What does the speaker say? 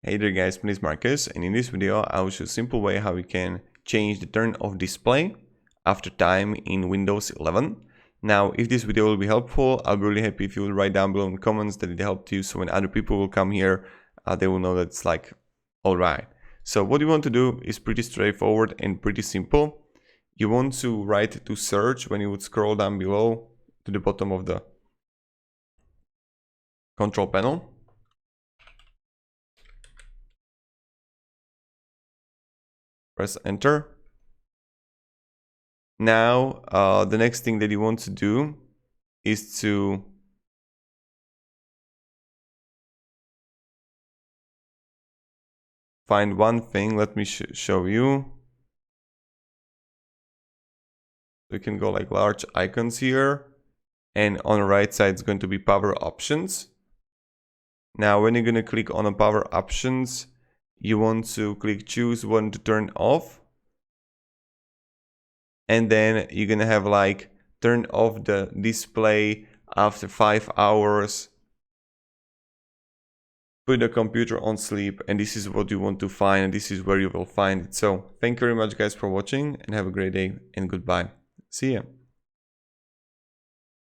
Hey there guys, my name is Marcus, and in this video I will show a simple way how you can change the turn off display after time in Windows 11. Now, if this video will be helpful, I'll be really happy if you will write down below in the comments that it helped you, so when other people will come here, they will know that it's like, alright. So what you want to do is pretty straightforward and pretty simple. You want to write to search when you would scroll down below to the bottom of the control panel. Press enter. Now, the next thing that you want to do is to find one thing. Let me show you. We can go like large icons here, and on the right side it's going to be power options. Now, when you're going to click on the power options, you want to click choose one to turn off, and then you're gonna have like turn off the display after 5 hours, put the computer on sleep, and this is what you want to find, and this is where you will find it. So thank you very much guys for watching, and have a great day, and goodbye. See ya.